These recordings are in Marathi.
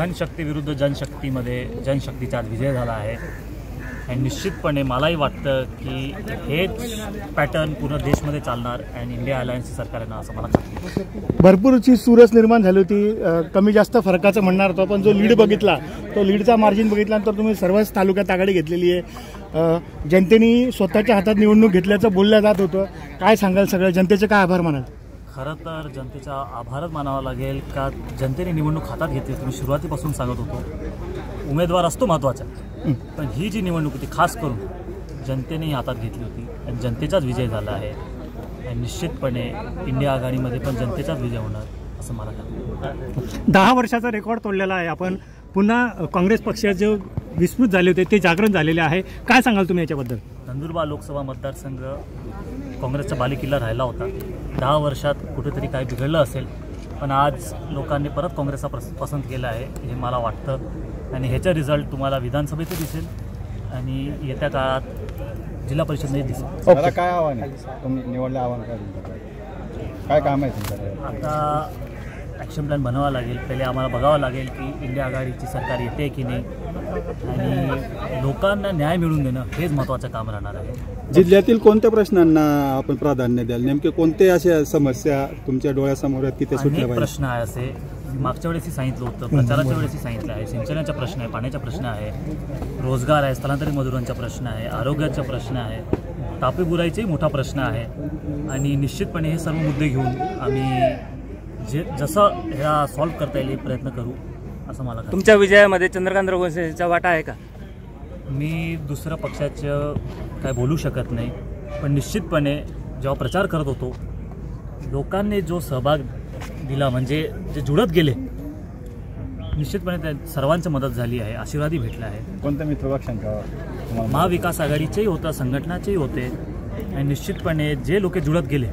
धनशक्ती विरुद्ध जनशक्तीमध्ये जनशक्तीचा आज विजय झाला आहे आणि निश्चितपणे मलाही वाटतं की हेच पॅटर्न पूर्ण देशमध्ये चालणार आणि इंडिया अलायन्सची सरकार आहे ना असं मला वाटतं। भरपूरची चुरस निर्माण झाली होती, कमी जास्त फरकाचं म्हणणार होतो, पण जो लीड बघितला तो लीडचा मार्जिन बघितल्यानंतर तुम्ही सर्वच तालुक्यात आघाडी घेतलेली आहे। जनतेने स्वतःच्या हातात निवडणूक घेतल्याचं बोललं जात होतं, काय सांगाल? सगळ्या जनतेचे काय आभार मानाल? खरं तर जनतेचा आभारच मानावा लागेल का जनतेने निवडणूक हातात घेतली। तुम्ही सुरुवातीपासून सांगत होतो उमेदवार असतो महत्त्वाचा, पण ही जी निवडणूक होती खास करून जनतेने हातात घेतली होती आणि जनतेचाच विजय झाला आहे आणि निश्चितपणे इंडिया आघाडीमध्ये पण जनतेचाच विजय होणार असं मला वाटतं। 10 वर्षाचा रेकॉर्ड तोडलेला आहे आपण, पुन्हा काँग्रेस पक्षाचे जे विस्मृत झाले होते ते जागरण झालेले आहे, काय सांगाल तुम्ही याच्याबद्दल? नंदुरबार लोकसभा मतदारसंघ काँग्रेसचा बालेकिल्ला राहिला होता। 10 वर्षात कुठेतरी काही बिघडलं असेल, पण आज लोकांनी परत काँग्रेसचा पसंत केला आहे हे मला वाटतं आणि ह्याचा रिझल्ट तुम्हाला विधानसभेतही दिसेल आणि येत्या काळात जिल्हा परिषदेने दिसेल। मला काय आव्हान आहे तुम्ही निवडलं, आव्हान काय काम आहे तुमच्याकडे? आता ॲक्शन प्लॅन बनवावा लागेल, पहिले आम्हाला बघावं लागेल की इंडिया आघाडीची सरकार येते की नाही आणि लोकांना न्याय मिळवून देणं हेच महत्त्वाचं काम राहणार आहे। जिल्ह्यातील कोणत्या प्रश्नांना आपण प्राधान्य द्याल? नेमके कोणते अशा समस्या तुमच्या डोळ्यासमोर आहेत की ते सुटल्या पाहिजे? प्रश्न आहे असे मागच्या वेळेसही सांगितलं होतं, प्रचाराच्या वेळेसही सांगितलं आहे। सिंचनाचा प्रश्न आहे, पाण्याचा प्रश्न आहे, रोजगार आहे, स्थलांतरित मजुरांचा प्रश्न आहे, आरोग्याचा प्रश्न आहे, तापी बुराईचाही मोठा प्रश्न आहे आणि निश्चितपणे हे सर्व मुद्दे घेऊन आम्ही जसं ह्या सॉल्व्ह करता येईल प्रयत्न करू असं मला। तुमच्या विजयामध्ये चंद्रकांत रघुवंशीचा वाटा आहे का? मी दुसऱ्या पक्षाचं काय बोलू शकत नाही, पण निश्चितपणे जेव्हा प्रचार करत होतो लोकांनी जो सहभाग दिला म्हणजे जे जुळत गेले निश्चितपणे त्या सर्वांची मदत झाली आहे, आशीर्वादही भेटला आहे। कोणत्या मित्रपक्षांचा? महाविकास आघाडीचेही होतं, संघटनाचेही होते आणि निश्चितपणे जे लोक जुळत गेले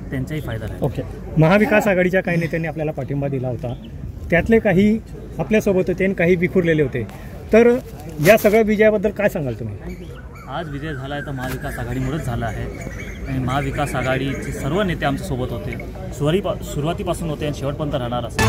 त्यांचाही फायदा झाला। ओके, महाविकास आघाडीच्या काही नेत्यांनी आपल्याला पाठिंबा दिला होता, त्यातले काही आपल्यासोबत होते आणि काही विखुरलेले होते, तर या सगळ्या विजयाबद्दल काय सांगाल तुम्ही? आज विजय झाला आहे तर महाविकास आघाडीमुळेच झाला आहे आणि महाविकास आघाडीचे सर्व नेते आमच्यासोबत होते, सुरुवातीपासून होते आणि शेवटपर्यंत राहणार असं।